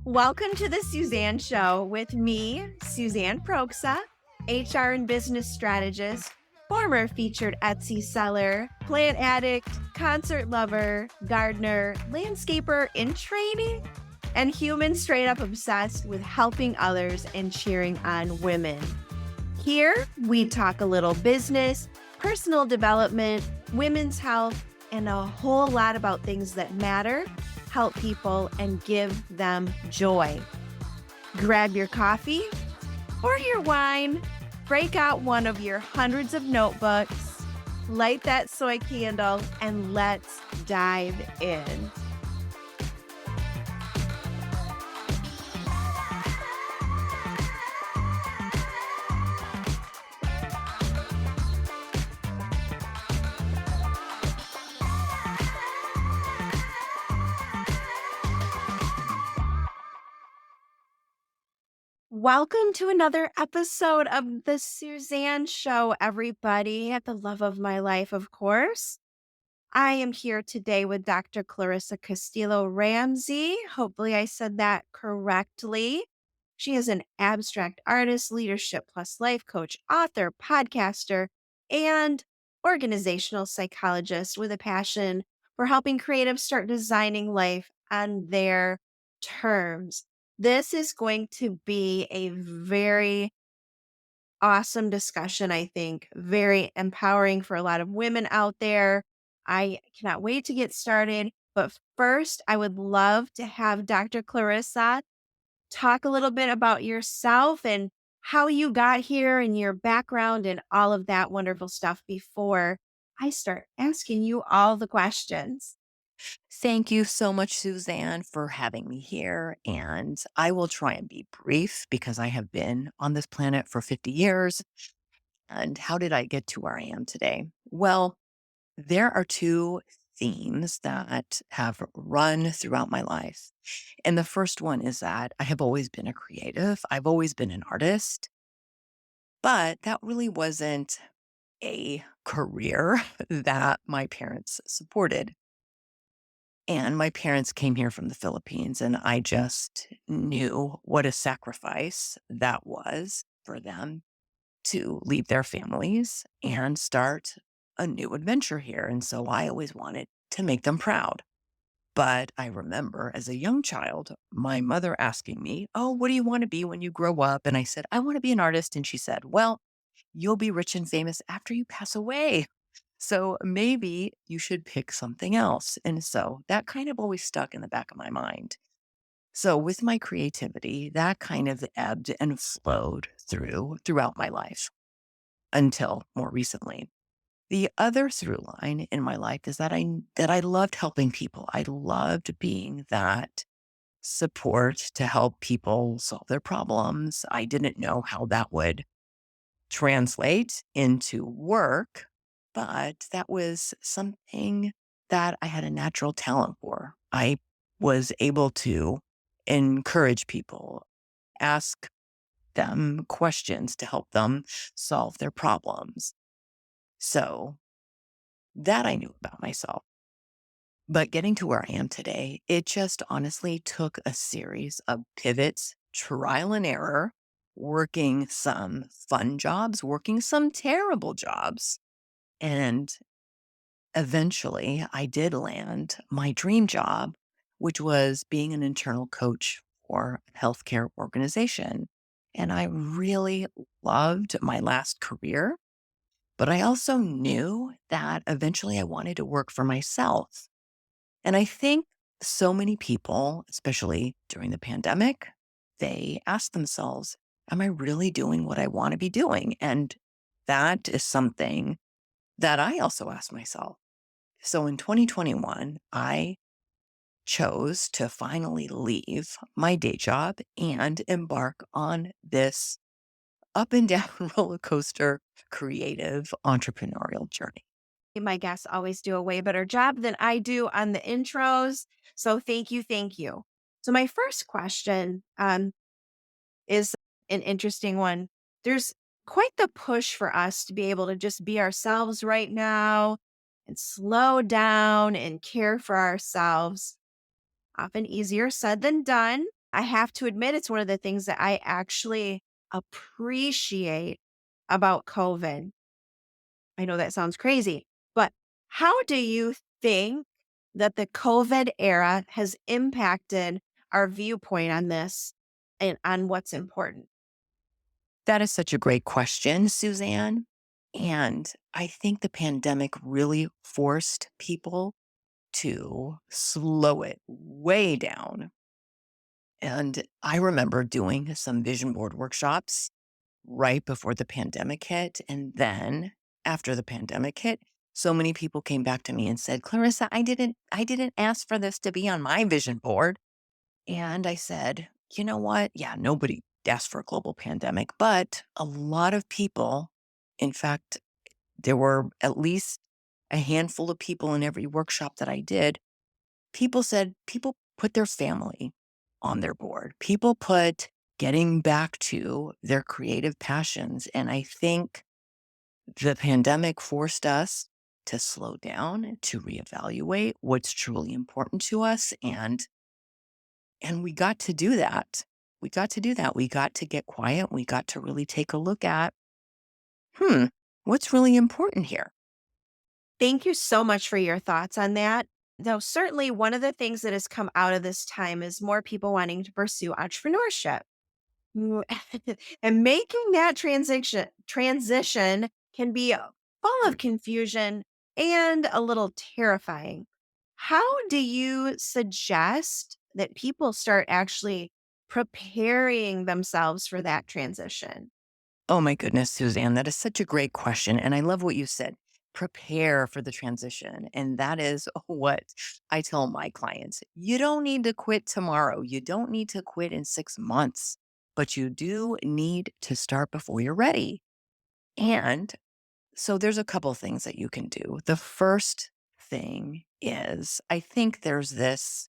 Welcome to the Suzanne Show with me, Suzanne Proxa, HR and business strategist, former featured Etsy seller, plant addict, concert lover, gardener, landscaper in training, and human straight up obsessed with helping others and cheering on women. Here, we talk a little business, personal development, women's health, and a whole lot about things that matter, help people, and give them joy. Grab your coffee or your wine, break out one of your hundreds of notebooks, light that soy candle, and let's dive in. Welcome to another episode of the Suzanne Show, everybody, at the love of my life, of course. I am here today with Dr. Clarissa Castillo-Ramsey. Hopefully, I said that correctly. She is an abstract artist, leadership plus life coach, author, podcaster, and organizational psychologist with a passion for helping creatives start designing life on their terms. This is going to be a very awesome discussion, I think, very empowering for a lot of women out there. I cannot wait to get started. But first, I would love to have Dr. Clarissa talk a little bit about yourself and how you got here and your background and all of that wonderful stuff before I start asking you all the questions. Thank you so much, Suzanne, for having me here. And I will try and be brief because I have been on this planet for 50 years. And how did I get to where I am today? Well, there are two themes that have run throughout my life. And the first one is that I have always been a creative, I've always been an artist, but that really wasn't a career that my parents supported. And my parents came here from the Philippines, and I just knew what a sacrifice that was for them to leave their families and start a new adventure here. And so I always wanted to make them proud. But I remember as a young child, my mother asking me, "Oh, what do you want to be when you grow up?" And I said, "I want to be an artist." And she said, "Well, you'll be rich and famous after you pass away. So maybe you should pick something else." And so that kind of always stuck in the back of my mind. So with my creativity, that kind of ebbed and flowed throughout my life until more recently. The other through line in my life is that I loved helping people. I loved being that support to help people solve their problems. I didn't know how that would translate into work, but that was something that I had a natural talent for. I was able to encourage people, ask them questions to help them solve their problems. So that I knew about myself. But getting to where I am today, it just honestly took a series of pivots, trial and error, working some fun jobs, working some terrible jobs. And eventually, I did land my dream job, which was being an internal coach for a healthcare organization. And I really loved my last career, but I also knew that eventually I wanted to work for myself. And I think so many people, especially during the pandemic, they ask themselves, am I really doing what I want to be doing? And that is something that I also asked myself. So in 2021, I chose to finally leave my day job and embark on this up and down roller coaster creative entrepreneurial journey. My guests always do a way better job than I do on the intros. So thank you. Thank you. So my first question is an interesting one. There's quite the push for us to be able to just be ourselves right now and slow down and care for ourselves. Often easier said than done. I have to admit it's one of the things that I actually appreciate about COVID. I know that sounds crazy, but how do you think that the COVID era has impacted our viewpoint on this and on what's important? That is such a great question, Suzanne. And I think the pandemic really forced people to slow it way down. And I remember doing some vision board workshops right before the pandemic hit. And then after the pandemic hit, so many people came back to me and said, Clarissa, I didn't ask for this to be on my vision board. And I said, you know what? Yeah, nobody asked for a global pandemic, but a lot of people, in fact, there were at least a handful of people in every workshop that I did. People said people put their family on their board. People put getting back to their creative passions. And I think the pandemic forced us to slow down, to reevaluate what's truly important to us. And we got to do that. We got to do that. We got to get quiet. We got to really take a look at, hmm, what's really important here? Thank you so much for your thoughts on that. Though, certainly, one of the things that has come out of this time is more people wanting to pursue entrepreneurship. Mm, and making that transition can be full of confusion and a little terrifying. How do you suggest that people start actually preparing themselves for that transition? Oh my goodness, Suzanne, that is such a great question. And I love what you said. Prepare for the transition. And that is what I tell my clients. You don't need to quit tomorrow. You don't need to quit in 6 months, but you do need to start before you're ready. And so there's a couple things that you can do. The first thing is I think there's this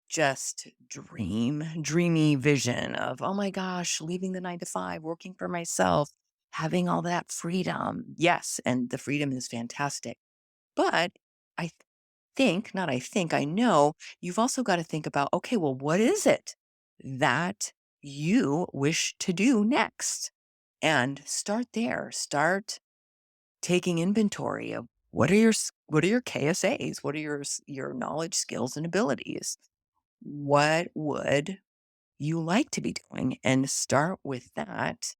just dreamy vision of, oh my gosh, leaving the 9 to 5, working for myself, having all that freedom. Yes. And the freedom is fantastic. But I not I think, I know you've also got to think about, okay, well, what is it that you wish to do next? And start there. Start taking inventory of what are your KSAs? What are your knowledge, skills, and abilities? What would you like to be doing? And start with that.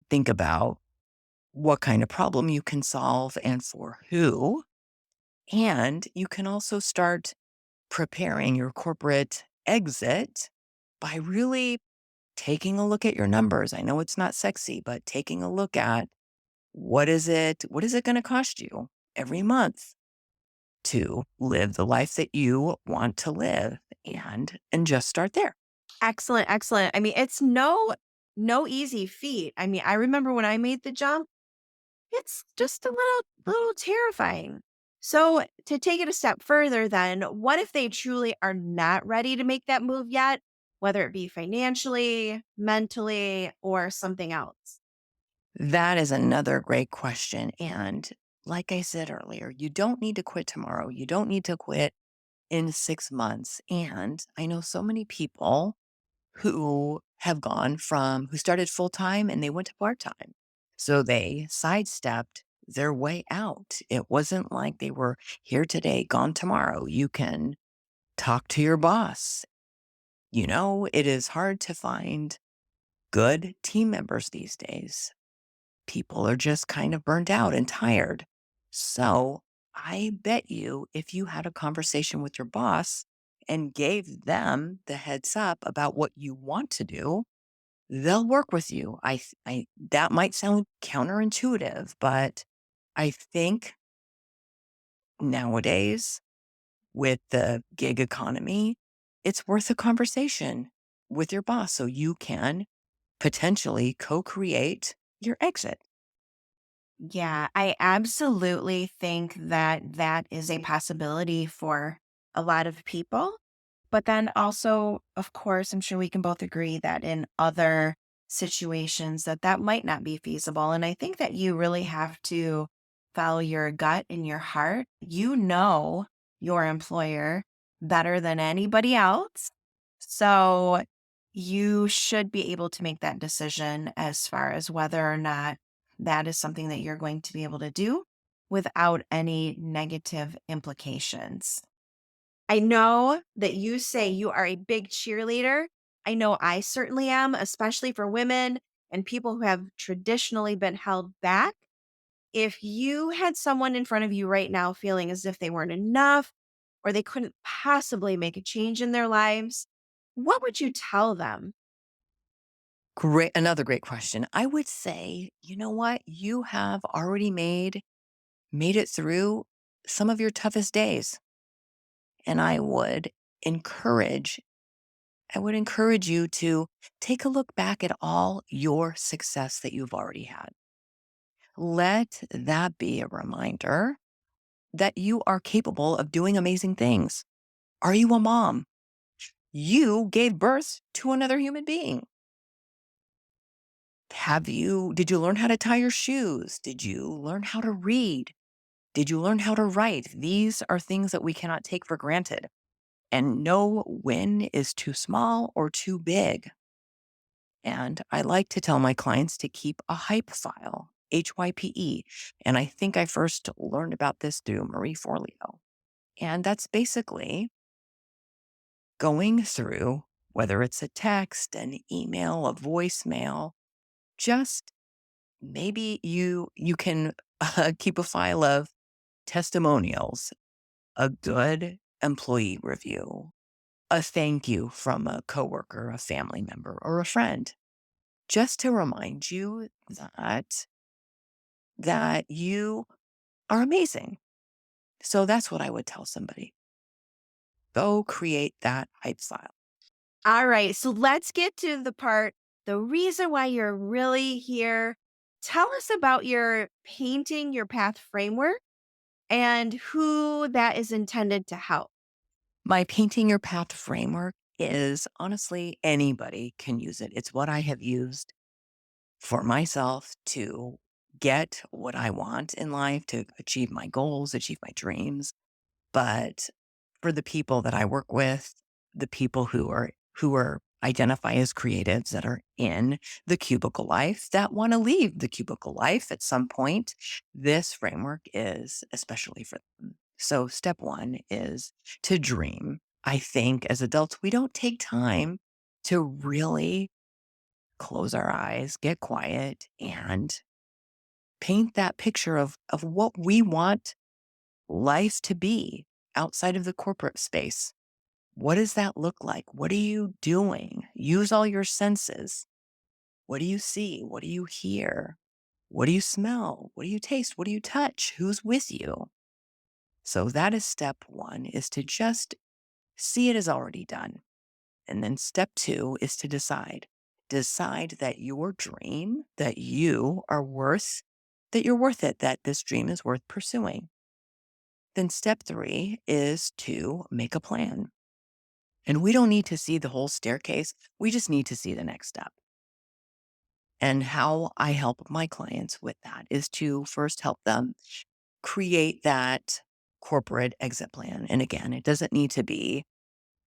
Think about what kind of problem you can solve and for who. And you can also start preparing your corporate exit by really taking a look at your numbers. I know it's not sexy, but taking a look at what is it going to cost you every month to live the life that you want to live and just start there. Excellent, excellent. I mean, it's no easy feat. I mean, I remember when I made the jump, it's just a little terrifying. So, to take it a step further then, what if they truly are not ready to make that move yet, whether it be financially, mentally, or something else? That is another great question. And like I said earlier, you don't need to quit tomorrow. You don't need to quit in 6 months. And I know so many people who started full time and they went to part time. So they sidestepped their way out. It wasn't like they were here today, gone tomorrow. You can talk to your boss. You know, it is hard to find good team members these days. People are just kind of burned out and tired. So I bet you if you had a conversation with your boss and gave them the heads up about what you want to do, they'll work with you. That might sound counterintuitive, but I think nowadays with the gig economy, it's worth a conversation with your boss so you can potentially co-create your exit. Yeah, I absolutely think that that is a possibility for a lot of people. But then also, of course, I'm sure we can both agree that in other situations that that might not be feasible. And I think that you really have to follow your gut and your heart. You know your employer better than anybody else. So you should be able to make that decision as far as whether or not that is something that you're going to be able to do without any negative implications. I know that you say you are a big cheerleader. I know I certainly am, especially for women and people who have traditionally been held back. If you had someone in front of you right now feeling as if they weren't enough or they couldn't possibly make a change in their lives, what would you tell them? Great. Another great question. I would say, you know what? You have already made it through some of your toughest days. And encourage I would encourage you to take a look back at all your success that you've already had. Let that be a reminder that you are capable of doing amazing things. Are you a mom? You gave birth to another human being. Did you learn how to tie your shoes? Did you learn how to read? Did you learn how to write? These are things that we cannot take for granted. And no win is too small or too big. And I like to tell my clients to keep a hype file, HYPE. And I think I first learned about this through Marie Forleo. And that's basically going through, whether it's a text, an email, a voicemail, just maybe you can keep a file of testimonials, a good employee review, a thank you from a coworker, a family member, or a friend, just to remind you that you are amazing. So that's what I would tell somebody. Go create that hype file. All right, so let's get to the reason why you're really here. Tell us about your painting your path framework and who that is intended to help. My painting your path framework is honestly anybody can use it. It's what I have used for myself to get what I want in life, to achieve my goals, achieve my dreams. But for the people that I work with, the people who are identify as creatives that are in the cubicle life that want to leave the cubicle life at some point, this framework is especially for them. So step one is to dream. I think as adults, we don't take time to really close our eyes, get quiet, and paint that picture of what we want life to be outside of the corporate space. What does that look like? What are you doing? Use all your senses. What do you see? What do you hear? What do you smell? What do you taste? What do you touch? Who's with you? So that is step one, is to just see it as already done. And then step two is to decide. Decide that your dream, that you're worth it, that this dream is worth pursuing. Then step three is to make a plan. And we don't need to see the whole staircase. We just need to see the next step. And how I help my clients with that is to first help them create that corporate exit plan. And again, it doesn't need to be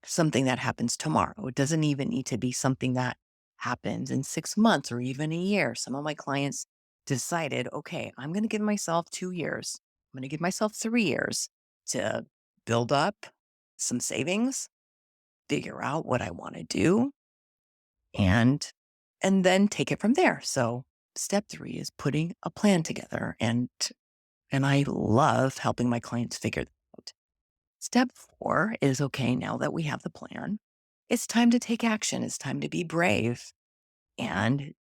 something that happens tomorrow. It doesn't even need to be something that happens in 6 months or even a year. Some of my clients decided, okay, I'm going to give myself 2 years. I'm going to give myself 3 years to build up some savings, figure out what I want to do, and then take it from there. So step three is putting a plan together, and I love helping my clients figure that out. Step four is, okay, now that we have the plan, it's time to take action. It's time to be brave and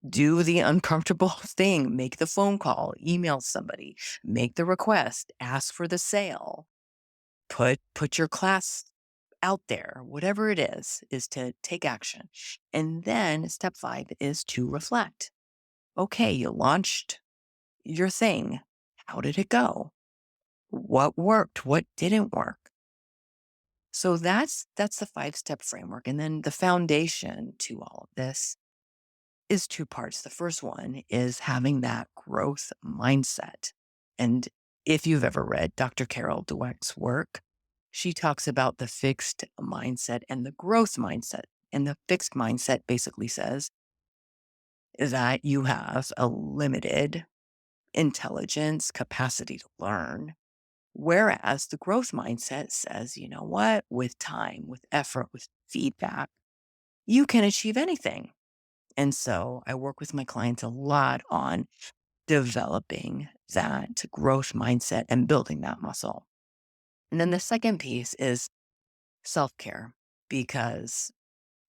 do the uncomfortable thing. Make the phone call, email somebody, make the request, ask for the sale, put your class out there. Whatever it is to take action. And then step five is to reflect. Okay, you launched your thing. How did it go? What worked? What didn't work? So that's the five-step framework. And then the foundation to all of this is two parts. The first one is having that growth mindset. And if you've ever read Dr. Carol Dweck's work, she talks about the fixed mindset and the growth mindset. And the fixed mindset basically says that you have a limited intelligence capacity to learn. Whereas the growth mindset says, you know what, with time, with effort, with feedback, you can achieve anything. And so I work with my clients a lot on developing that growth mindset and building that muscle. And then the second piece is self care, because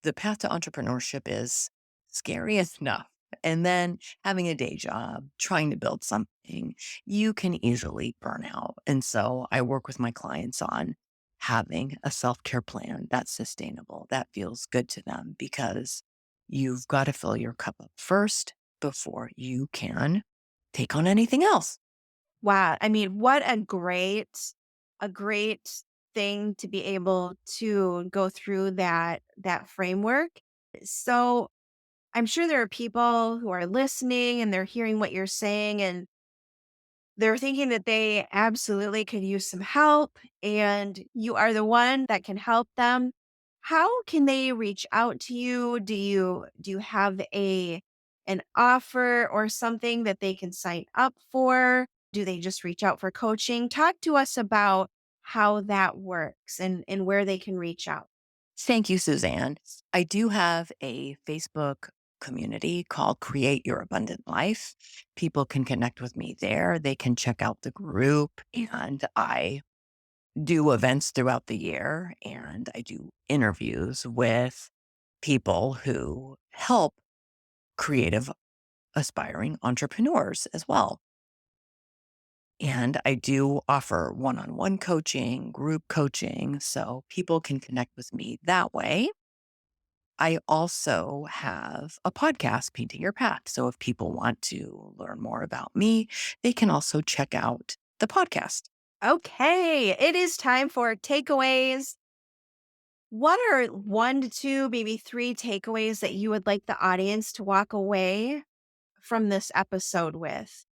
the path to entrepreneurship is scary enough. And then having a day job, trying to build something, you can easily burn out. And so I work with my clients on having a self care plan that's sustainable, that feels good to them, because you've got to fill your cup up first before you can take on anything else. Wow. I mean, what a great thing to be able to go through that framework. So I'm sure there are people who are listening and they're hearing what you're saying and they're thinking that they absolutely could use some help and you are the one that can help them. How can they reach out to you? Do you have an offer or something that they can sign up for? Do they just reach out for coaching? Talk to us about how that works and where they can reach out. Thank you, Suzanne. I do have a Facebook community called Create Your Abundant Life. People can connect with me there. They can check out the group, and I do events throughout the year, and I do interviews with people who help creative aspiring entrepreneurs as well. And I do offer one on one coaching, group coaching, so people can connect with me that way. I also have a podcast, Painting Your Path. So if people want to learn more about me, they can also check out the podcast. Okay, it is time for takeaways. What are 1 to 2, maybe 3 takeaways that you would like the audience to walk away from this episode with?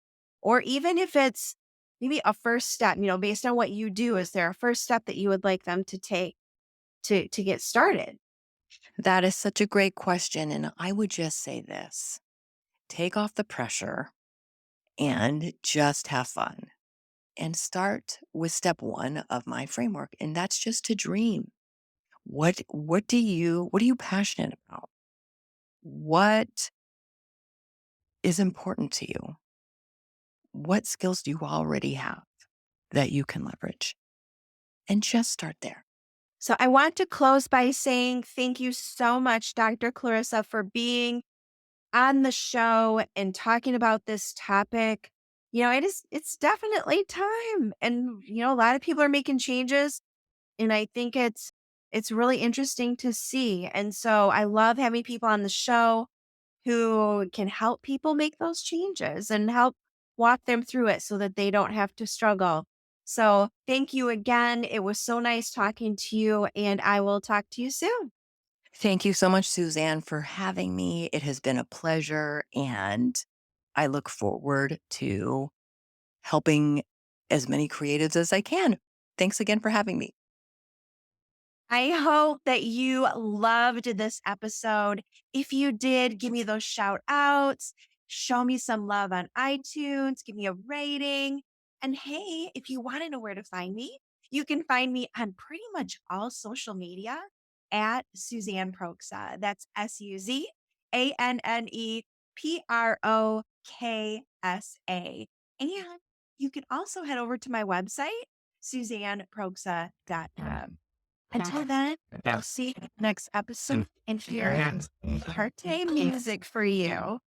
Or even if it's maybe a first step, based on what you do, is there a first step that you would like them to take to get started? That is such a great question. And I would just say this: take off the pressure and just have fun. And start with step one of my framework. And that's just to dream. What are you passionate about? What is important to you? What skills do you already have that you can leverage? And just start there. So I want to close by saying thank you so much, Dr. Clarissa, for being on the show and talking about this topic. It's definitely time. And a lot of people are making changes and I think it's really interesting to see. And so I love having people on the show who can help people make those changes and help walk them through it so that they don't have to struggle. So, thank you again. It was so nice talking to you and I will talk to you soon. Thank you so much, Suzanne, for having me. It has been a pleasure. And I look forward to helping as many creatives as I can. Thanks again for having me. I hope that you loved this episode. If you did, give me those shout outs, show me some love on iTunes, give me a rating. And hey, if you want to know where to find me, you can find me on pretty much all social media at Suzanne Proksa. That's SuzanneProksa. And you can also head over to my website, SuzanneProksa.com. Until then, I'll see you next episode and hear party music for you.